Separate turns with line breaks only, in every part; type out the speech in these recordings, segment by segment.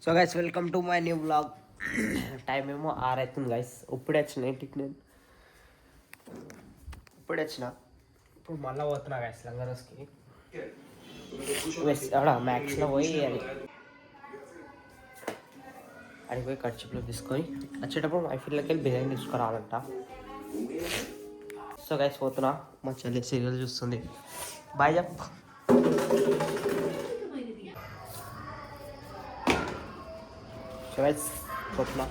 So guys welcome to my new blog. Time ఏమో 6 అవుతుంది guys. ఇప్పుడే వచ్చిన ఇంటికి నేను ఇప్పుడు మళ్ళీ పోతున్నా గైస్ లంగరస్కి. ఆడ మ్యాక్స్లో పోయి అడిగి పోయి కర్చిప్లో తీసుకొని వచ్చేటప్పుడు మై ఫీల్డ్కి వెళ్ళి బిర్యానీ తీసుకురావాలంట. సో గైస్ పోతున్నా. మా చెల్లి సీరియల్ చూస్తుంది. బాయ్ చెప్. సో గైస్ పోతున్నా.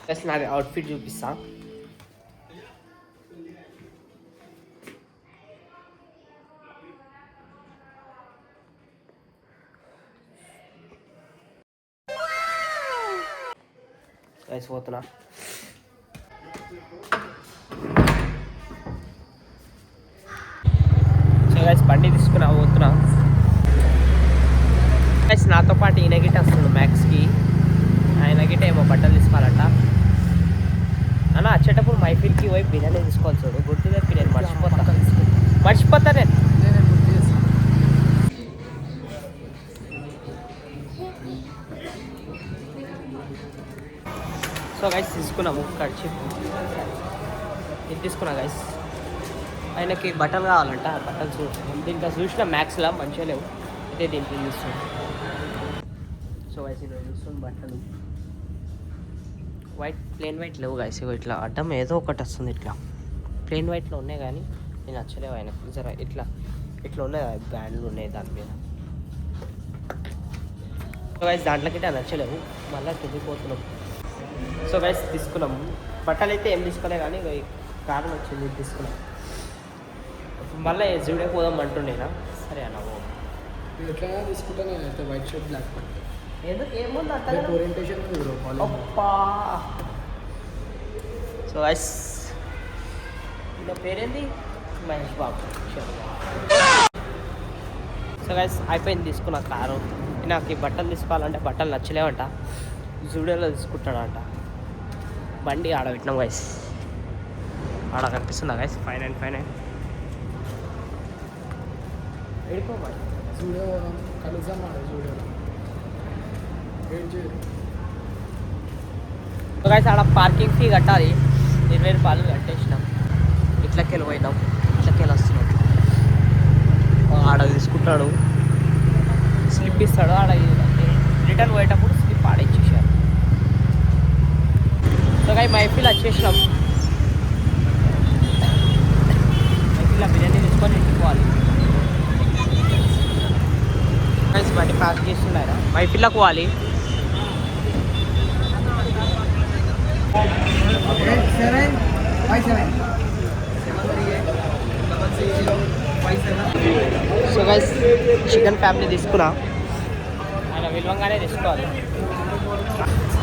గైస్ నా అవుట్ఫిట్ చూపిస్తా. గైస్ పోతున్నా. సో గైస్ బండి తీసుకున్నా పోతున్నా. గైస్ నాతో పాటు ఈయన గిట్ట వస్తుంది మ్యాక్స్కి. ఆయన గిట్ట ఏమో బట్టలు తీసుకోవాలంట. అన్న వచ్చేటప్పుడు మైఫీల్కి పోయి బిర్యానీ తీసుకోవాలి చూడు. గుర్తు చెప్పి నేను మర్చిపోతా నేను. సో గైస్ తీసుకున్నాము ఖర్చు. ఇది తీసుకున్నా గైస్. ఆయనకి బట్టలు కావాలంట. బట్టలు దీంట్లో చూసిన మ్యాక్స్లో మంచిగా లేవు. అయితే దీంట్లో చూస్తున్నాం. సో గైస్ ఇలా చూస్తున్నాం బట్టలు. ప్లెయిన్ వైట్ లేవు గైస్. ఇట్లా అడ్డం ఏదో ఒకటి వస్తుంది. ఇట్లా ప్లెయిన్ వైట్లో ఉన్నాయి కానీ నేను నచ్చలేవు ఆయనకు. జర ఇట్లా ఉన్నాయి బ్యాండ్లు ఉన్నాయి దాని మీద. సో గైస్ దాంట్లోకి నచ్చలేవు. మళ్ళీ తిరిగిపోతున్నాం. సో గైస్ తీసుకున్నాము. బట్టలు అయితే ఏం తీసుకోలే కానీ కారణం వచ్చింది తీసుకున్నాం. మళ్ళీ జూడే పోదాం అంటుండేనా. సరే అన్న
ఎట్లా తీసుకుంటా నేను అయితే వైట్ షర్ట్ బ్లాక్ ప్యాంట్.
ఎందుకు ఏముంది అంటే
ఓరియంటేషన్
అప్పా. సో గైస్ నా పేరేంది మహేష్ బాబు. సో గైస్ అయిపోయింది తీసుకున్న కారు. నాకు ఈ బట్టలు తీసుకోవాలంటే బట్టలు నచ్చలేవంట. జూడియోలో తీసుకుంటాడంట. బండి ఆడ పెట్టినాం గైస్. ఆడ కనిపిస్తుందా గైస్ 595. ఎడుకోవాలి
జూడియో కలుద్దాం జూడియోలో.
సో గైస్ ఆడ పార్కింగ్ ఫీ కట్టాలి. 20 రూపాయలు కట్టేసినాం. ఇట్లకెళ్ళి పోయినాం. ఇట్లకెళ్ళి వస్తున్నాం. ఆడ తీసుకుంటాడు. స్లిప్ ఇస్తాడు. ఆడ రిటర్న్ పోయేటప్పుడు స్లిప్ ఆడిచ్చేసారు. సో గైస్ మైఫీల్ వచ్చేసినాం. మైఫీల్ బిర్యానీ తీసుకొని ఇంటిపోవాలి. గైస్ బండి పార్క్ చేస్తున్నారా. మైఫీల్లోకి పోవాలి. సో గైస్ చికెన్ ఫ్యామిలీ తీసుకున్నా. ఆయన విలువంగానే తీసుకోవాలి.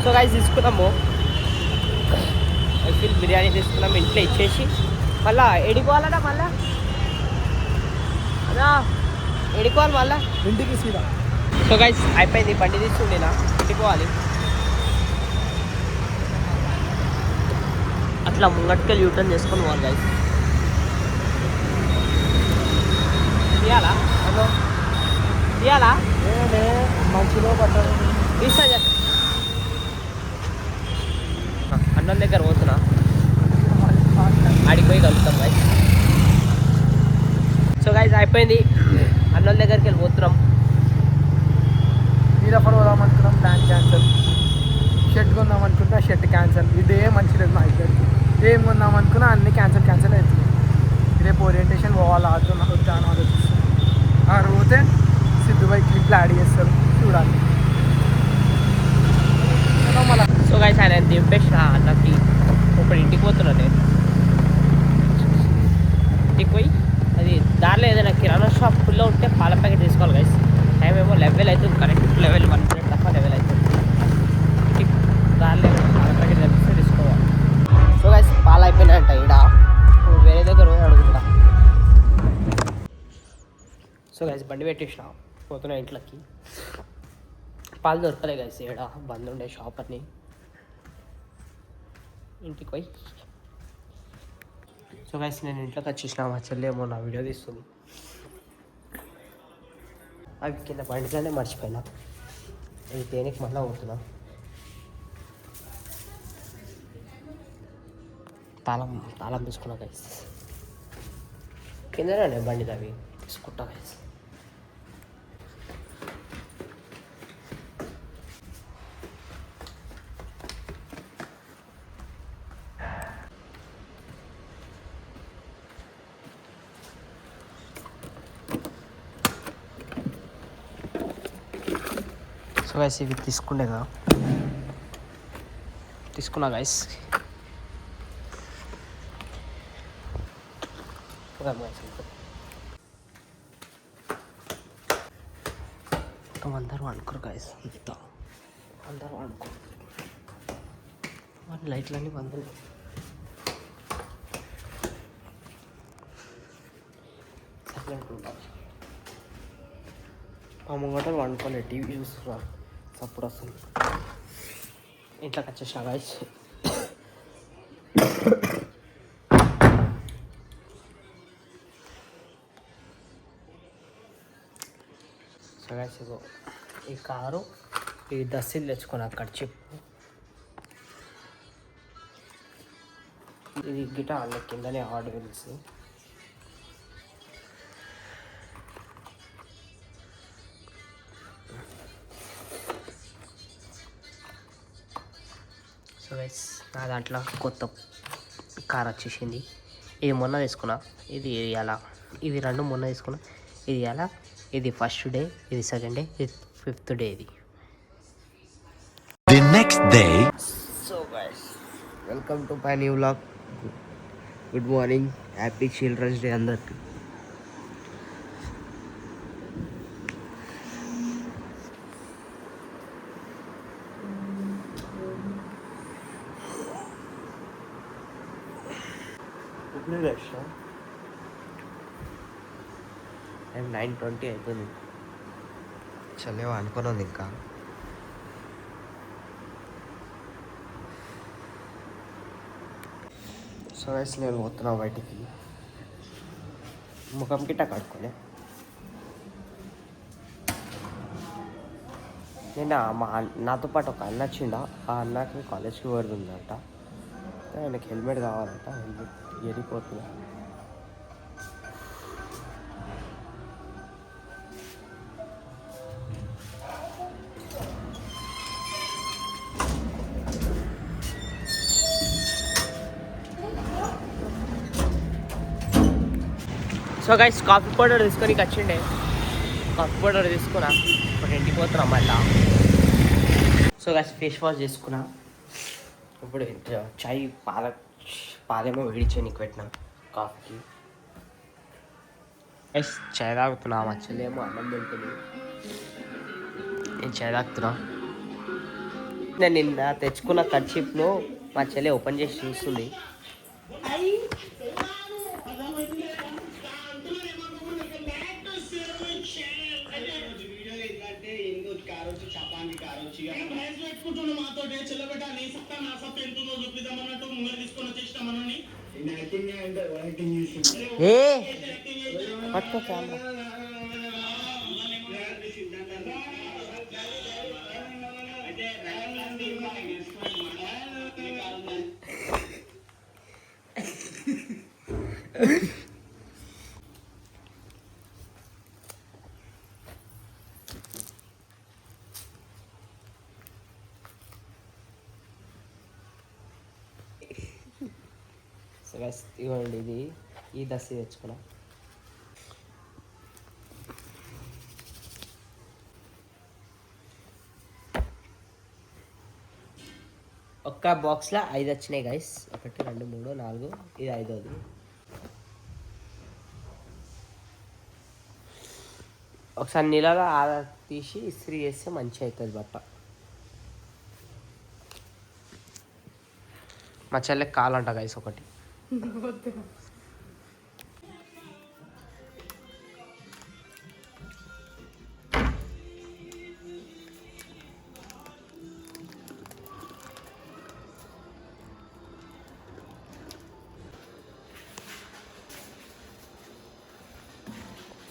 సో గైస్ తీసుకున్నాము. మైఫీల్ బిర్యానీ తీసుకున్నాము. ఇంట్లో ఇచ్చేసి మళ్ళా ఎడిపోవాలన్నా మళ్ళా అదా ఎడుకోవాలి మళ్ళా
ఇంటికి సీదా.
సో గైస్ అయిపోయింది. బండి తీసుకుంటేనా ఇంటిపోవాలి. అట్లా ముంగట్టుకెళ్ళి యూటర్న్ చేసుకొని పోవాలి గైస్. తీయాలా హలో తీయాలా
మంచిలో పట్టాలి.
తీస్తా అన్నం దగ్గర పోతున్నా. ఆడికి పోయి కలుగుతాం గైస్. సో గైస్ అయిపోయింది. అన్నం దగ్గరికి వెళ్ళి పోతున్నాం.
మీరఫర్ పోదాం అనుకున్నాం. Plan cancel. షర్ట్ కొందాం అనుకుంటున్నా. Shirt cancel. ఇదే మంచి లేదు మా ఇద్దరికి. ఏం కొందాం అనుకున్నా అన్నీ క్యాన్సల్ అవుతుంది. రేపు ఓరియంటేషన్ పోవాలి. ఆడుతున్నా వద్దాను ఆలోచిస్తున్నాను. ఆడ పోతే సిద్ధుబాయి క్లిప్లు యాడ్ చేస్తారు చూడాలి. మళ్ళీ
సో గైస్ ఆయన దింపేసిన అన్నకి ఇప్పుడు ఇంటికి పోతున్నా నేను. ఇంటికి పోయి అది దారిలో ఏదైనా కిరాణా షాప్ ఫుల్లో ఉంటే పాల ప్యాకెట్ తీసుకోవాలి గైస్. టైం ఏమో 11 అవుతుంది. కరెక్ట్ 11 1 minute తప్ప 11 అవుతుంది. దారిలో పాల ప్యాకెట్ తెప్పిస్తే తీసుకోవాలి. సో గైస్ పాలు అయిపోయినాయంట. ఈడ వేరే దగ్గర పోయి అడుగుతా. సో గైస్ బండి పెట్టేసిన పోతున్నా ఇంట్లోకి. పాలు దొరకలే గైస్. ఈడ బంద్ ఉండే షాప్ అని. ఇంటికి పోయి సో గైస్ నేను ఇంట్లోకి వచ్చేసిన. మా చెల్లి ఏమో నా వీడియో తీస్తుంది. అవి కింద బండిలోనే మర్చిపోయినా. ఇది దేనికి మళ్ళీ పోతున్నా. తాళం తాళం తీసుకున్నా గైస్. కిందనే బండిలో అవి తీసుకుంటా గైస్. సో గైస్ ఇవి తీసుకున్నా గైస్. మొత్తం అందరూ అనుకోరు గైస్. అంతా అందరూ అనుకోరు. మన లైట్లన్నీ బంద్. మా ముంగటలు వండుకోలేదు, టీవీ చూస్తున్నారు. సప్పుడు వస్తుంది. ఇంట్లోకి వచ్చేసా గైస్. సో గైస్ ఇగో ఈ కారు ఈ దస్సీలు తెచ్చుకొని అక్కడ చెప్పు. ఇది గిటార్ అన్న కిందనే హార్డ్ వీల్స్. సో గైస్ నా దాంట్లో కొత్త కార్ వచ్చేసింది. ఇది మొన్న తీసుకున్నా. ఇది ఎలా ఇవి రెండు మొన్న తీసుకున్నా. ఇది ఎలా ఇది ఫస్ట్ డే, ఇది సెకండ్ డే, ఇది ఫిఫ్త్ డే. ఇది
The next day.
So guys welcome to my new vlog. Good morning, happy children's day అందరికి. టైం 9:20 అవుతుంది. చలేవా అనుకున్నది ఇంకా. సో గైస్ నేను పోతున్నా బయటికి. ముఖం గిట్ట కడుక్కోలే. నిన్న నాతో పాటు ఒక అన్న వచ్చిండా. ఆ అన్నకి కాలేజ్కి పడుతుందంట. ఆయనకి హెల్మెట్ కావాలంట. హెల్మెట్ ఎరిపోతున్నా. సో గైస్ కాఫీ పౌడర్ తీసుకొని వచ్చిండే. కాఫీ పౌడర్ తీసుకున్నా. ఇప్పుడు ఇంటికి పోతున్నా మళ్ళా. సో గైస్ ఫేస్ వాష్ చేసుకున్నా. ఇప్పుడు చాయ్ పాలేమో వేడిచ్చే పెట్టిన కాఫీకి. గైస్ చాయ్ తాగుతున్నా. మా చెల్లేమో అన్నం తింటుంది. నేను చాయ్ తాగుతున్నా. నేను నిన్న తెచ్చుకున్న కర్చీప్లో మా చెల్లె ఓపెన్ చేసి చూస్తుంది. పట్టుకో కెమెరా. సో గైస్ ఇవ్వండి, ఇది ఈ దస్సీ తెచ్చుకున్నా. ఒక్క బాక్స్లో 5 వచ్చినాయి గైస్. 1 2 3 4, ఇది 5వది. ఒకసారి నీళ్ళలో తీసి ఇస్త్రీ చేస్తే మంచిగా అవుతుంది బట్ట. మా చెల్లెకి కావాలంట గైస్ ఒకటి.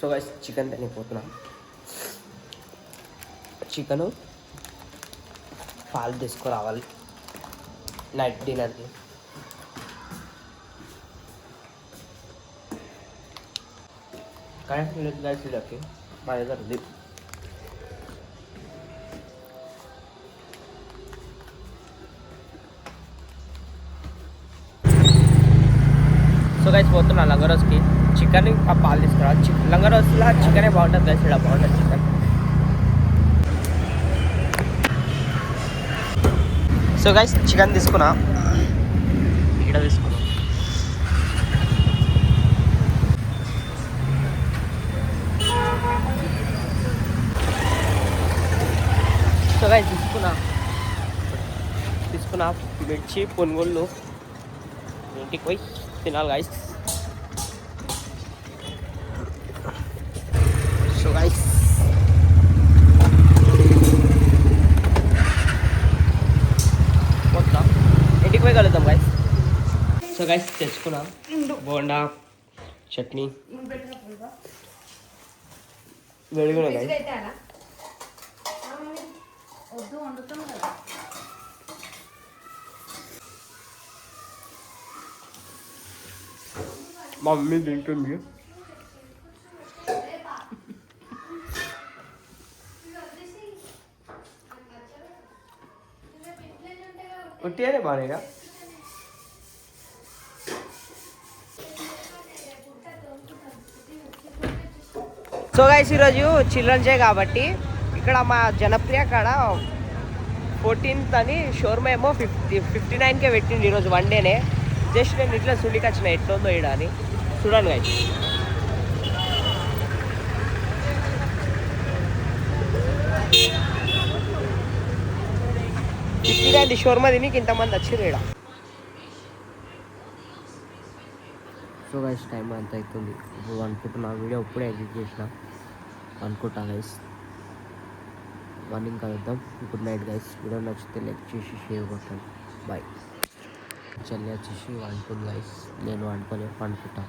సో గైస్ చికెన్ తినిపోతున్నా. చికెను పాలు తీసుకురావాలి నైట్ డిన్నర్కి. కరెంట్ లేదు గైస్ వీళ్ళకి, మా దగ్గర ఉంది. సో గైస్ పోతున్నా లంగరోస్కి. చికెన్ ఇంకా పాలు తీసుకురా. లంగరోస్లో చికెనే బాగుంటుంది గైస్, ఇక్కడ బాగుంటుంది చికెన్. సో గైస్ చికెన్ తీసుకున్నా, ఇక్కడ తీసుకున్నా. సో గైస్ తీసుకున్నా మిర్చి పొనుగోళ్ళు ఇంటికి పోయి తినాలి గైస్. సో గైస్ మొత్తం ఇంటికి పోయి కలుద్దాం గైస్. సో గైస్ తెచ్చుకున్నాం బోండా చట్నీ వేడిగా గైస్. మా మమ్మీ తింటుంది. ఉట్టిగానే బాగా. సో గైస్ ఈరోజు చిల్డ్రన్స్ డే కాబట్టి ఇక్కడ మా జనప్రియ కాడ 14th అని షోర్మా ఏమో 59కే పెట్టింది ఈరోజు 1 డేనే. జస్ట్ నేను ఇట్లా సుడికి వచ్చిన ఎట్లుందో ఈడ అని చూడండి గైస్. ఇది షోర్మా తిని ఇంతమంది వచ్చిర్రు ఈడ. సో గైస్ టైం అంత అవుతుంది ఇప్పుడు అనుకుంటున్నా. వీడియో ఇప్పుడే ఎడిట్ చేసిన అనుకుంటా గైస్. మార్నింగ్ కలుద్దాం. Good night guys. వీడియో నచ్చితే లైక్ చేసి షేర్ కొట్టండి. బాయ్. చెల్లి వచ్చేసి వండుతుంది గైస్, నేను వండుకోలేదు, పండుకుంటా.